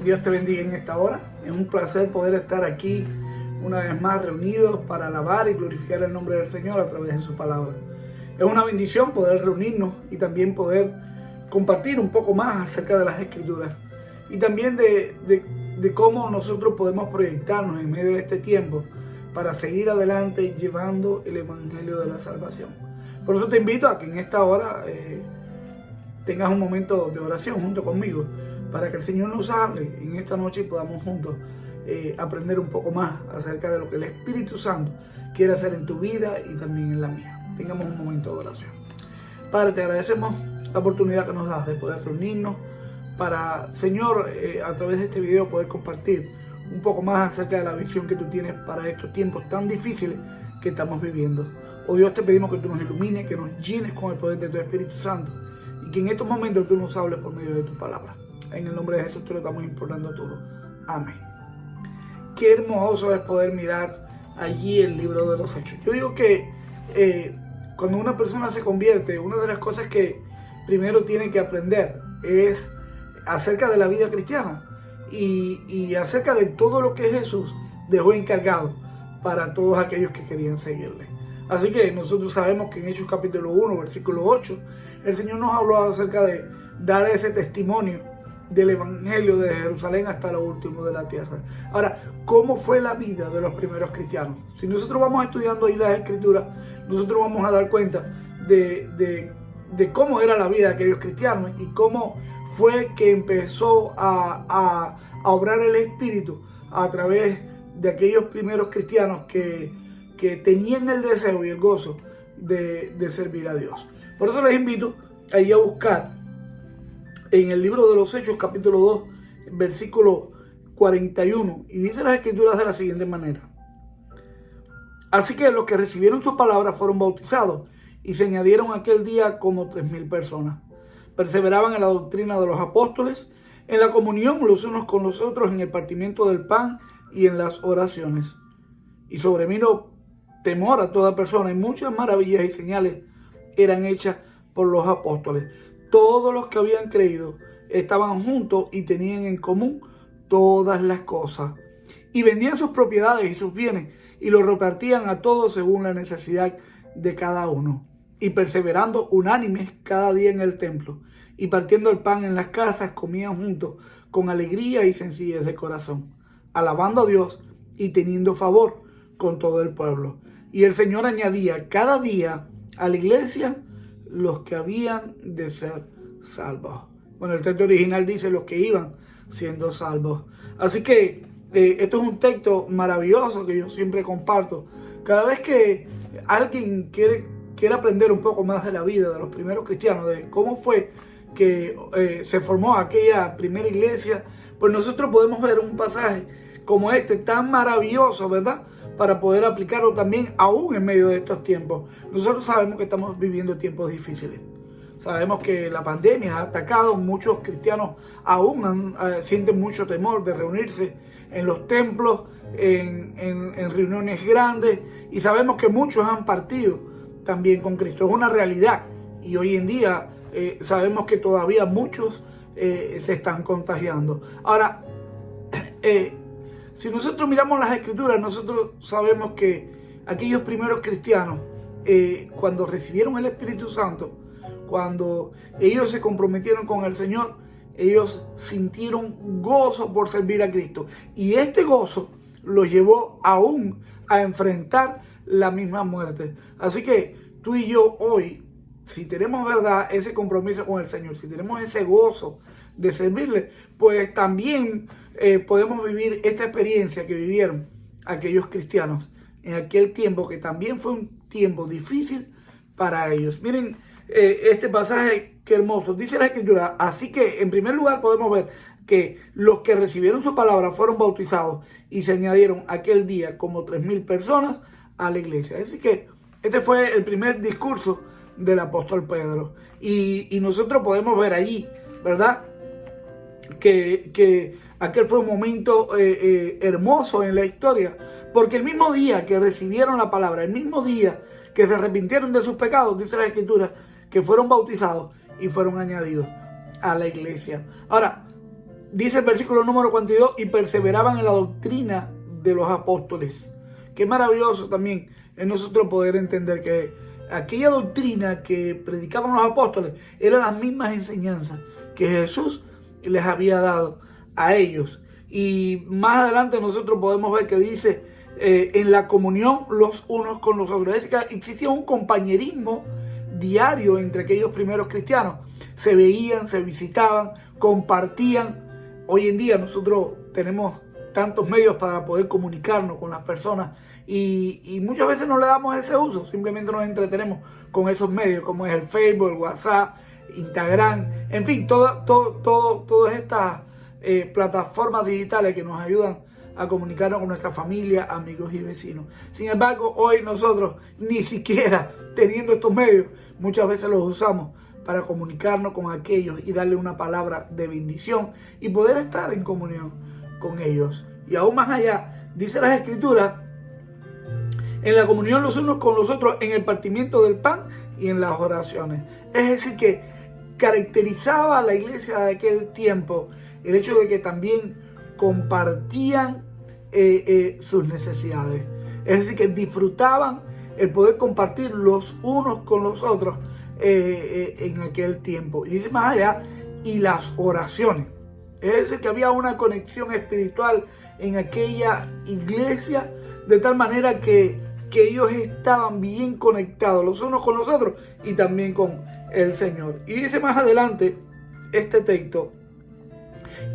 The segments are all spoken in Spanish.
Dios te bendiga en esta hora. Es un placer poder estar aquí una vez más reunidos para alabar y glorificar el nombre del Señor a través de su palabra. Es una bendición poder reunirnos y también poder compartir un poco más acerca de las Escrituras y también de cómo nosotros podemos proyectarnos en medio de este tiempo para seguir adelante llevando el Evangelio de la salvación. Por eso te invito a que en esta hora tengas un momento de oración junto conmigo para que el Señor nos hable en esta noche y podamos juntos aprender un poco más acerca de lo que el Espíritu Santo quiere hacer en tu vida y también en la mía. Tengamos un momento de oración. Padre, te agradecemos la oportunidad que nos das de poder reunirnos para, Señor, a través de este video poder compartir un poco más acerca de la visión que tú tienes para estos tiempos tan difíciles que estamos viviendo. Oh Dios, te pedimos que tú nos ilumines, que nos llenes con el poder de tu Espíritu Santo y que en estos momentos tú nos hables por medio de tu palabra. En el nombre de Jesús te lo estamos implorando todo. Amén. Qué hermoso es poder mirar allí el libro de los Hechos. Yo digo que cuando una persona se convierte, una de las cosas que primero tiene que aprender es acerca de la vida cristiana y acerca de todo lo que Jesús dejó encargado para todos aquellos que querían seguirle. Así que nosotros sabemos que en Hechos capítulo 1, versículo 8, el Señor nos habló acerca de dar ese testimonio del Evangelio de Jerusalén hasta lo último de la tierra. Ahora, ¿cómo fue la vida de los primeros cristianos? Si nosotros vamos estudiando ahí las Escrituras, nosotros vamos a dar cuenta de cómo era la vida de aquellos cristianos y cómo fue que empezó a obrar el Espíritu a través de aquellos primeros cristianos que tenían el deseo y el gozo de servir a Dios. Por eso les invito a ir a buscar en el libro de los Hechos, capítulo 2, versículo 41, y dice las Escrituras de la siguiente manera: así que los que recibieron su palabra fueron bautizados, y se añadieron aquel día como 3,000 personas. Perseveraban en la doctrina de los apóstoles, en la comunión los unos con los otros, en el partimiento del pan y en las oraciones. Y sobrevino temor a toda persona, y muchas maravillas y señales eran hechas por los apóstoles. Todos los que habían creído estaban juntos y tenían en común todas las cosas. Y vendían sus propiedades y sus bienes y los repartían a todos según la necesidad de cada uno. Y perseverando unánimes cada día en el templo y partiendo el pan en las casas, comían juntos con alegría y sencillez de corazón, alabando a Dios y teniendo favor con todo el pueblo. Y el Señor añadía cada día a la iglesia los que habían de ser salvos. Bueno, el texto original dice los que iban siendo salvos. Así que esto es un texto maravilloso que yo siempre comparto. Cada vez que alguien quiere aprender un poco más de la vida de los primeros cristianos, de cómo fue que se formó aquella primera iglesia, pues nosotros podemos ver un pasaje como este tan maravilloso, ¿verdad?, para poder aplicarlo también aún en medio de estos tiempos. Nosotros sabemos que estamos viviendo tiempos difíciles. Sabemos que la pandemia ha atacado, muchos cristianos aún sienten mucho temor de reunirse en los templos, en reuniones grandes, y sabemos que muchos han partido también con Cristo. Es una realidad, y hoy en día sabemos que todavía muchos se están contagiando. Ahora, si nosotros miramos las Escrituras, nosotros sabemos que aquellos primeros cristianos, cuando recibieron el Espíritu Santo, cuando ellos se comprometieron con el Señor, ellos sintieron gozo por servir a Cristo. Y este gozo los llevó aún a enfrentar la misma muerte. Así que tú y yo hoy, si tenemos verdad ese compromiso con el Señor, si tenemos ese gozo de servirle, pues también podemos vivir esta experiencia que vivieron aquellos cristianos en aquel tiempo, que también fue un tiempo difícil para ellos. Miren este pasaje, qué hermoso. Dice la Escritura: así que en primer lugar podemos ver que los que recibieron su palabra fueron bautizados y se añadieron aquel día como 3,000 personas a la iglesia. Así que este fue el primer discurso del apóstol Pedro. Y nosotros podemos ver allí, ¿verdad?, que aquel fue un momento hermoso en la historia, porque el mismo día que recibieron la palabra, el mismo día que se arrepintieron de sus pecados, dice la Escritura, que fueron bautizados y fueron añadidos a la iglesia. Ahora, Dice el versículo número 42, y perseveraban en la doctrina de los apóstoles. Qué maravilloso también es nosotros poder entender que aquella doctrina que predicaban los apóstoles eran las mismas enseñanzas que Jesús les había dado a ellos. Y más adelante nosotros podemos ver que dice, en la comunión los unos con los otros. Es decir, que existía un compañerismo diario entre aquellos primeros cristianos. Se veían, se visitaban, compartían. Hoy en día nosotros tenemos tantos medios para poder comunicarnos con las personas y muchas veces no le damos ese uso, simplemente nos entretenemos con esos medios como es el Facebook, el WhatsApp, Instagram, en fin, todas estas plataformas digitales que nos ayudan a comunicarnos con nuestra familia, amigos y vecinos. Sin embargo, hoy nosotros ni siquiera teniendo estos medios, muchas veces los usamos para comunicarnos con aquellos y darle una palabra de bendición y poder estar en comunión con ellos. Y aún más allá, dice las Escrituras, en la comunión los unos con los otros, en el partimiento del pan y en las oraciones. Es decir, que caracterizaba a la iglesia de aquel tiempo el hecho de que también compartían sus necesidades. Es decir, que disfrutaban el poder compartir los unos con los otros en aquel tiempo. Y dice más allá, y las oraciones. Es decir, que había una conexión espiritual en aquella iglesia, de tal manera que ellos estaban bien conectados los unos con los otros y también con el Señor. Y dice más adelante este texto,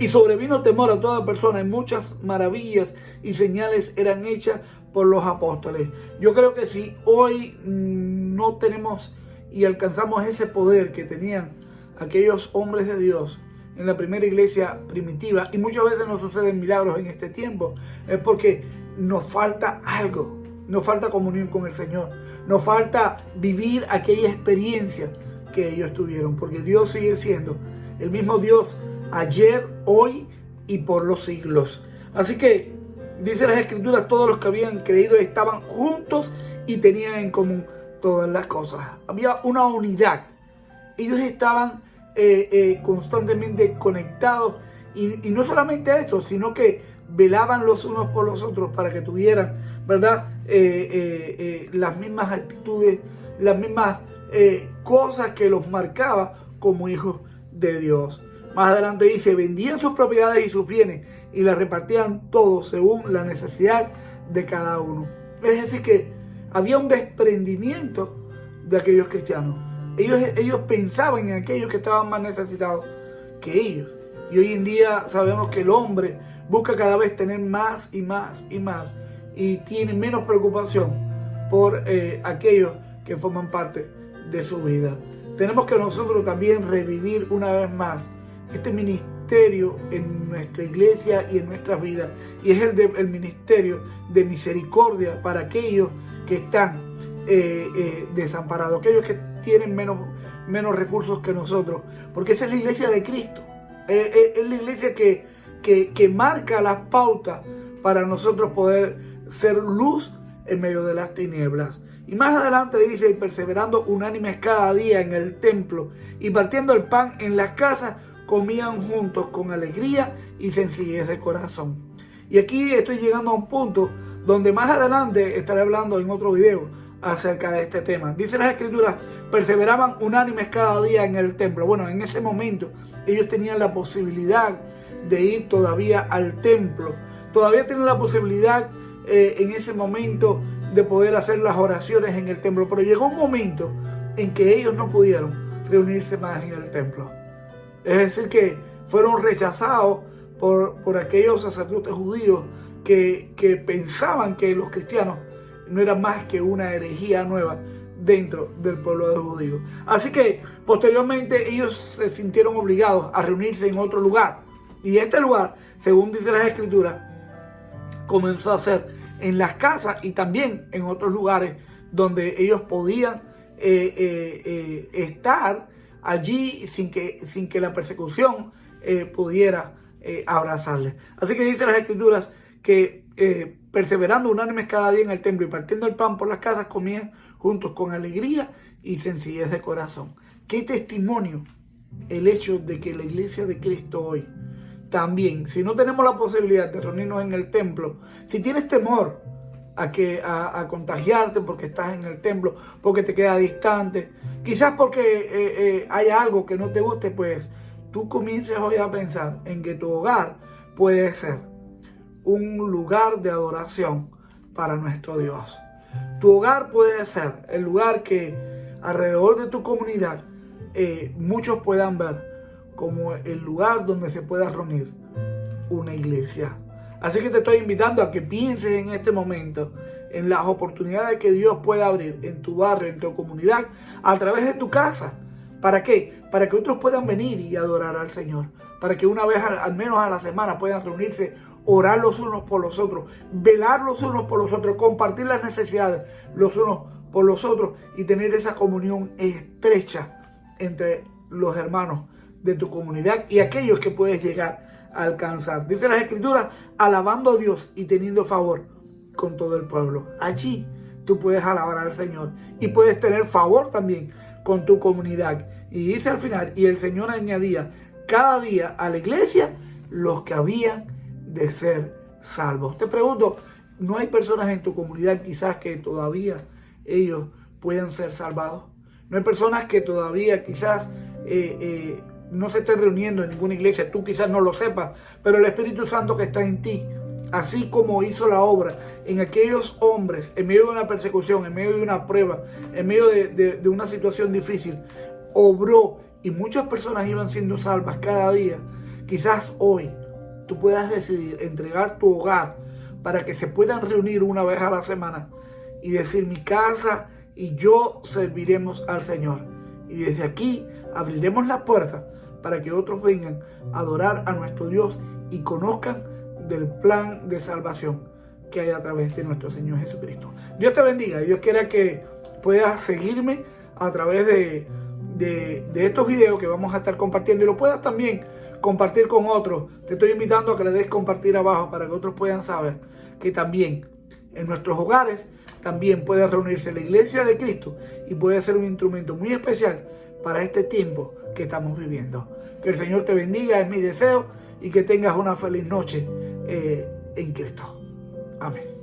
y sobrevino temor a toda persona, y muchas maravillas y señales eran hechas por los apóstoles. Yo creo que si hoy no tenemos y alcanzamos ese poder que tenían aquellos hombres de Dios en la primera iglesia primitiva, y muchas veces nos suceden milagros en este tiempo, es porque nos falta algo, nos falta comunión con el Señor, nos falta vivir aquella experiencia que ellos tuvieron, porque Dios sigue siendo el mismo Dios ayer, hoy y por los siglos. Así que dice las Escrituras, todos los que habían creído estaban juntos y tenían en común todas las cosas. Había una unidad. Ellos estaban constantemente conectados y no solamente esto, sino que velaban los unos por los otros para que tuvieran, ¿verdad? Las mismas actitudes, las mismas cosas que los marcaba como hijos de Dios. Más adelante dice, vendían sus propiedades y sus bienes y las repartían todos según la necesidad de cada uno. Es decir, que había un desprendimiento de aquellos cristianos. Ellos pensaban en aquellos que estaban más necesitados que ellos. Y hoy en día sabemos que el hombre busca cada vez tener más y más y más y tiene menos preocupación por aquellos que forman parte de su vida. Tenemos que nosotros también revivir una vez más este ministerio en nuestra iglesia y en nuestras vidas, y es el ministerio de misericordia para aquellos que están desamparados, aquellos que tienen menos recursos que nosotros, porque esa es la iglesia de Cristo, es la iglesia que marca las pautas para nosotros poder ser luz en medio de las tinieblas. Y más adelante dice, y perseverando unánimes cada día en el templo y partiendo el pan en las casas, comían juntos con alegría y sencillez de corazón. Y aquí estoy llegando a un punto donde más adelante estaré hablando en otro video acerca de este tema. Dice las Escrituras, perseveraban unánimes cada día en el templo. Bueno, en ese momento ellos tenían la posibilidad de ir todavía al templo. Todavía tienen la posibilidad en ese momento de poder hacer las oraciones en el templo. Pero llegó un momento en que ellos no pudieron reunirse más en el templo. Es decir, que fueron rechazados por aquellos sacerdotes judíos que pensaban que los cristianos no eran más que una herejía nueva dentro del pueblo de judíos. Así que posteriormente ellos se sintieron obligados a reunirse en otro lugar. Y este lugar, según dice las Escrituras, comenzó a ser en las casas y también en otros lugares donde ellos podían estar allí sin que la persecución pudiera abrazarles. Así que dice las Escrituras que perseverando unánimes cada día en el templo y partiendo el pan por las casas, comían juntos con alegría y sencillez de corazón. Qué testimonio el hecho de que la iglesia de Cristo hoy también, si no tenemos la posibilidad de reunirnos en el templo, si tienes temor a contagiarte porque estás en el templo, porque te quedas distante, quizás porque hay algo que no te guste, pues tú comiences hoy a pensar en que tu hogar puede ser un lugar de adoración para nuestro Dios. Tu hogar puede ser el lugar que alrededor de tu comunidad muchos puedan ver como el lugar donde se pueda reunir una iglesia. Así que te estoy invitando a que pienses en este momento en las oportunidades que Dios puede abrir en tu barrio, en tu comunidad, a través de tu casa. ¿Para qué? Para que otros puedan venir y adorar al Señor. Para que una vez al menos a la semana puedan reunirse, orar los unos por los otros, velar los unos por los otros, compartir las necesidades los unos por los otros y tener esa comunión estrecha entre los hermanos de tu comunidad y aquellos que puedes llegar a alcanzar. Dice las Escrituras, alabando a Dios y teniendo favor con todo el pueblo. Allí tú puedes alabar al Señor y puedes tener favor también con tu comunidad. Y dice al final, y el Señor añadía cada día a la iglesia los que habían de ser salvos. Te pregunto, ¿no hay personas en tu comunidad quizás que todavía ellos puedan ser salvados? ¿No hay personas que todavía quizás no se estén reuniendo en ninguna iglesia? Tú quizás no lo sepas, pero el Espíritu Santo que está en ti, así como hizo la obra en aquellos hombres, en medio de una persecución, en medio de una prueba, en medio de una situación difícil, obró y muchas personas iban siendo salvas cada día. Quizás hoy tú puedas decidir entregar tu hogar para que se puedan reunir una vez a la semana y decir, mi casa y yo serviremos al Señor. Y desde aquí abriremos las puertas para que otros vengan a adorar a nuestro Dios y conozcan del plan de salvación que hay a través de nuestro Señor Jesucristo. Dios te bendiga y Dios quiera que puedas seguirme a través de estos videos que vamos a estar compartiendo y lo puedas también compartir con otros. Te estoy invitando a que le des compartir abajo para que otros puedan saber que también en nuestros hogares también puede reunirse la iglesia de Cristo y puede ser un instrumento muy especial para este tiempo que estamos viviendo. Que el Señor te bendiga, es mi deseo, y que tengas una feliz noche en Cristo. Amén.